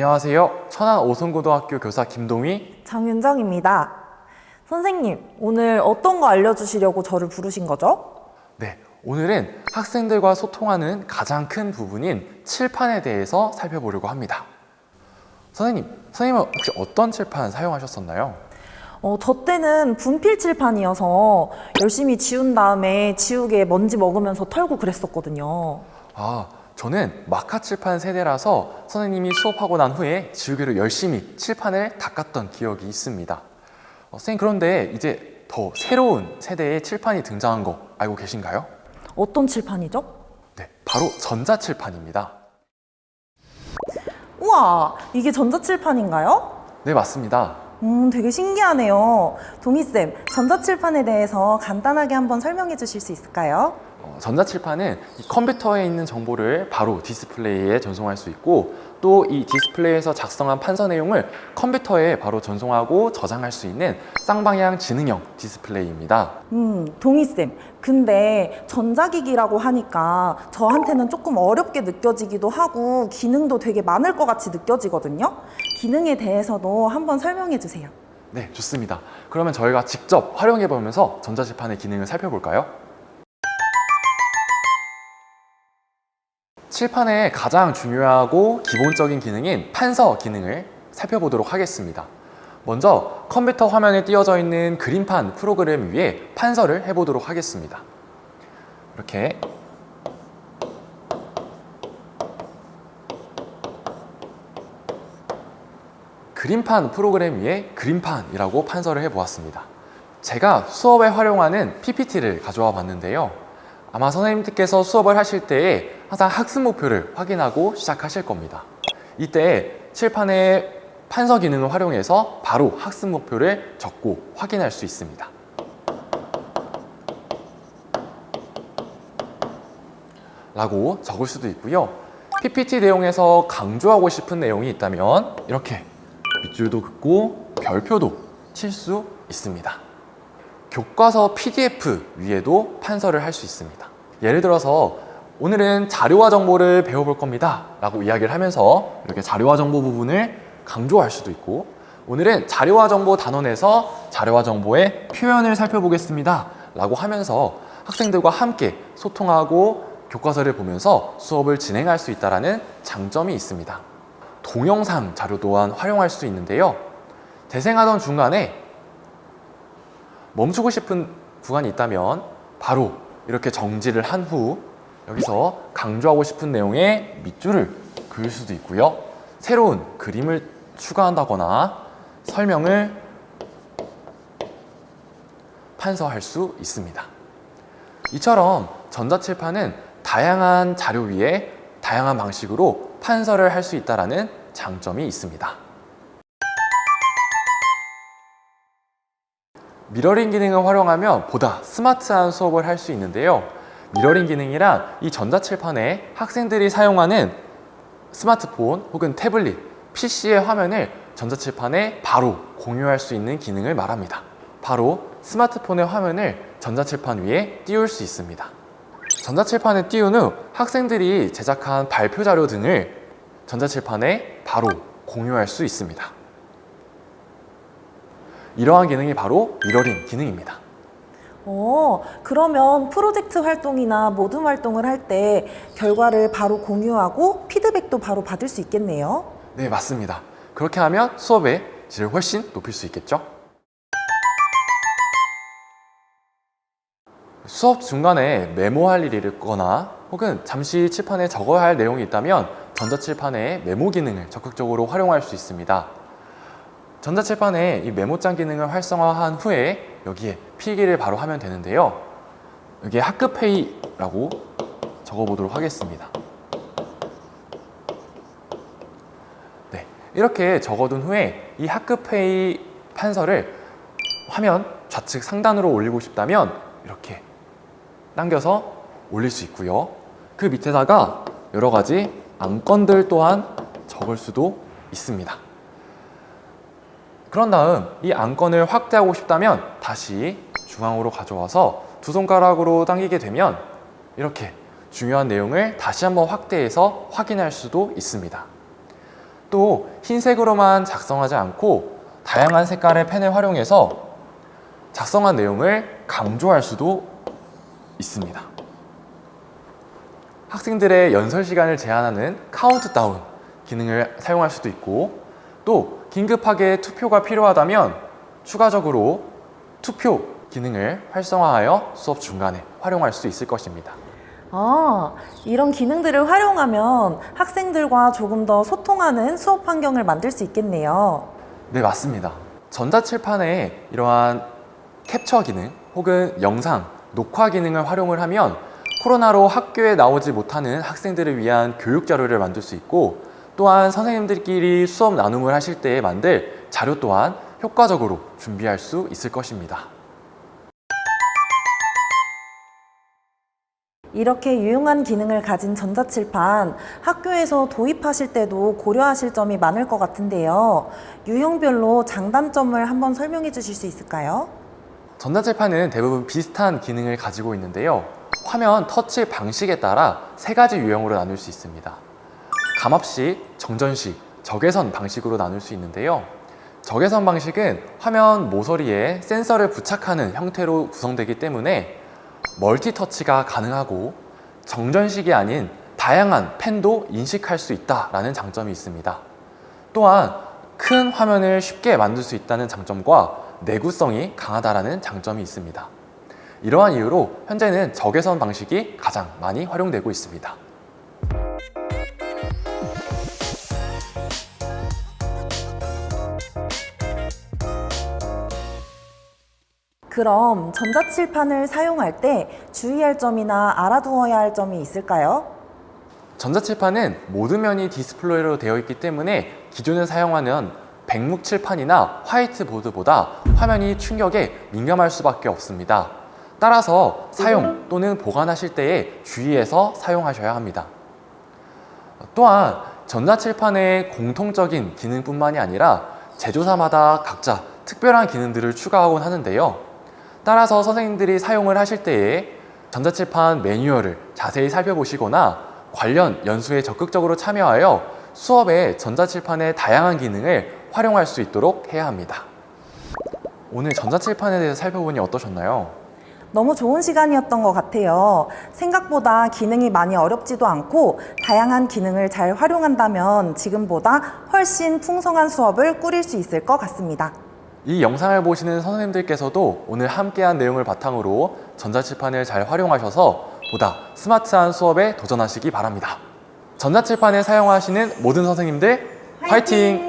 안녕하세요. 천안 오송고등학교 교사 김동희. 장윤정입니다. 선생님, 오늘 어떤 거 알려주시려고 저를 부르신 거죠? 네, 오늘은 학생들과 소통하는 가장 큰 부분인 칠판에 대해서 살펴보려고 합니다. 선생님은 혹시 어떤 칠판 사용하셨었나요? 저 때는 분필 칠판이어서 열심히 지운 다음에 지우개 먼지 먹으면서 털고 그랬었거든요. 저는 마카 칠판 세대라서 선생님이 수업하고 난 후에 지우개로 열심히 칠판을 닦았던 기억이 있습니다. 선생님, 그런데 이제 더 새로운 세대의 칠판이 등장한 거 알고 계신가요? 어떤 칠판이죠? 네, 바로 전자칠판입니다. 우와, 이게 전자칠판인가요? 네, 맞습니다. 되게 신기하네요. 동희쌤, 전자칠판에 대해서 간단하게 한번 설명해 주실 수 있을까요? 전자칠판은 이 컴퓨터에 있는 정보를 바로 디스플레이에 전송할 수 있고, 또 이 디스플레이에서 작성한 판서 내용을 컴퓨터에 바로 전송하고 저장할 수 있는 쌍방향 지능형 디스플레이입니다. 동희쌤, 근데 전자기기라고 하니까 저한테는 조금 어렵게 느껴지기도 하고 기능도 되게 많을 것 같이 느껴지거든요. 기능에 대해서도 한번 설명해 주세요. 네, 좋습니다. 그러면 저희가 직접 활용해 보면서 전자칠판의 기능을 살펴볼까요? 칠판의 가장 중요하고 기본적인 기능인 판서 기능을 살펴보도록 하겠습니다. 먼저 컴퓨터 화면에 띄어져 있는 그림판 프로그램 위에 판서를 해보도록 하겠습니다. 이렇게 그림판 프로그램 위에 그림판이라고 판서를 해보았습니다. 제가 수업에 활용하는 PPT를 가져와 봤는데요. 아마 선생님들께서 수업을 하실 때에 항상 학습 목표를 확인하고 시작하실 겁니다. 이때 칠판의 판서 기능을 활용해서 바로 학습 목표를 적고 확인할 수 있습니다. 라고 적을 수도 있고요. PPT 내용에서 강조하고 싶은 내용이 있다면 이렇게 밑줄도 긋고 별표도 칠 수 있습니다. 교과서 PDF 위에도 판서를 할 수 있습니다. 예를 들어서 오늘은 자료와 정보를 배워볼 겁니다 라고 이야기를 하면서 이렇게 자료와 정보 부분을 강조할 수도 있고, 오늘은 자료와 정보 단원에서 자료와 정보의 표현을 살펴보겠습니다 라고 하면서 학생들과 함께 소통하고 교과서를 보면서 수업을 진행할 수 있다는 장점이 있습니다. 동영상 자료 또한 활용할 수 있는데요. 재생하던 중간에 멈추고 싶은 구간이 있다면 바로 이렇게 정지를 한 후 여기서 강조하고 싶은 내용의 밑줄을 그을 수도 있고요. 새로운 그림을 추가한다거나 설명을 판서할 수 있습니다. 이처럼 전자칠판은 다양한 자료 위에 다양한 방식으로 판서를 할 수 있다는 장점이 있습니다. 미러링 기능을 활용하면 보다 스마트한 수업을 할 수 있는데요. 미러링 기능이란 이 전자칠판에 학생들이 사용하는 스마트폰 혹은 태블릿, PC의 화면을 전자칠판에 바로 공유할 수 있는 기능을 말합니다. 바로 스마트폰의 화면을 전자칠판 위에 띄울 수 있습니다. 전자칠판에 띄운 후 학생들이 제작한 발표 자료 등을 전자칠판에 바로 공유할 수 있습니다. 이러한 기능이 바로 미러링 기능입니다. 그러면 프로젝트 활동이나 모둠 활동을 할 때 결과를 바로 공유하고 피드백도 바로 받을 수 있겠네요. 네, 맞습니다. 그렇게 하면 수업의 질을 훨씬 높일 수 있겠죠? 수업 중간에 메모할 일이 있거나 혹은 잠시 칠판에 적어야 할 내용이 있다면 전자칠판의 메모 기능을 적극적으로 활용할 수 있습니다. 전자칠판에 이 메모장 기능을 활성화한 후에 여기에 필기를 바로 하면 되는데요. 여기에 학급회의라고 적어보도록 하겠습니다. 네, 이렇게 적어둔 후에 이 학급회의 판서를 화면 좌측 상단으로 올리고 싶다면 이렇게 당겨서 올릴 수 있고요. 그 밑에다가 여러 가지 안건들 또한 적을 수도 있습니다. 그런 다음 이 안건을 확대하고 싶다면 다시 중앙으로 가져와서 두 손가락으로 당기게 되면 이렇게 중요한 내용을 다시 한번 확대해서 확인할 수도 있습니다. 또 흰색으로만 작성하지 않고 다양한 색깔의 펜을 활용해서 작성한 내용을 강조할 수도 있습니다. 학생들의 연설 시간을 제한하는 카운트다운 기능을 사용할 수도 있고, 또 긴급하게 투표가 필요하다면 추가적으로 투표 기능을 활성화하여 수업 중간에 활용할 수 있을 것입니다. 이런 기능들을 활용하면 학생들과 조금 더 소통하는 수업 환경을 만들 수 있겠네요. 네, 맞습니다. 전자칠판에 이러한 캡처 기능 혹은 영상, 녹화 기능을 활용을 하면 코로나로 학교에 나오지 못하는 학생들을 위한 교육 자료를 만들 수 있고, 또한 선생님들끼리 수업 나눔을 하실 때에 만들 자료 또한 효과적으로 준비할 수 있을 것입니다. 이렇게 유용한 기능을 가진 전자칠판, 학교에서 도입하실 때도 고려하실 점이 많을 것 같은데요. 유형별로 장단점을 한번 설명해 주실 수 있을까요? 전자칠판은 대부분 비슷한 기능을 가지고 있는데요. 화면 터치 방식에 따라 세 가지 유형으로 나눌 수 있습니다. 감압식, 정전식, 적외선 방식으로 나눌 수 있는데요. 적외선 방식은 화면 모서리에 센서를 부착하는 형태로 구성되기 때문에 멀티터치가 가능하고, 정전식이 아닌 다양한 펜도 인식할 수 있다는 장점이 있습니다. 또한 큰 화면을 쉽게 만들 수 있다는 장점과 내구성이 강하다는 장점이 있습니다. 이러한 이유로 현재는 적외선 방식이 가장 많이 활용되고 있습니다. 그럼 전자칠판을 사용할 때 주의할 점이나 알아두어야 할 점이 있을까요? 전자칠판은 모든 면이 디스플레이로 되어 있기 때문에 기존에 사용하는 백묵칠판이나 화이트보드보다 화면이 충격에 민감할 수밖에 없습니다. 따라서 사용 또는 보관하실 때에 주의해서 사용하셔야 합니다. 또한 전자칠판의 공통적인 기능뿐만이 아니라 제조사마다 각자 특별한 기능들을 추가하곤 하는데요. 따라서 선생님들이 사용을 하실 때에 전자칠판 매뉴얼을 자세히 살펴보시거나 관련 연수에 적극적으로 참여하여 수업에 전자칠판의 다양한 기능을 활용할 수 있도록 해야 합니다. 오늘 전자칠판에 대해서 살펴보니 어떠셨나요? 너무 좋은 시간이었던 것 같아요. 생각보다 기능이 많이 어렵지도 않고 다양한 기능을 잘 활용한다면 지금보다 훨씬 풍성한 수업을 꾸릴 수 있을 것 같습니다. 이 영상을 보시는 선생님들께서도 오늘 함께한 내용을 바탕으로 전자칠판을 잘 활용하셔서 보다 스마트한 수업에 도전하시기 바랍니다. 전자칠판을 사용하시는 모든 선생님들 화이팅!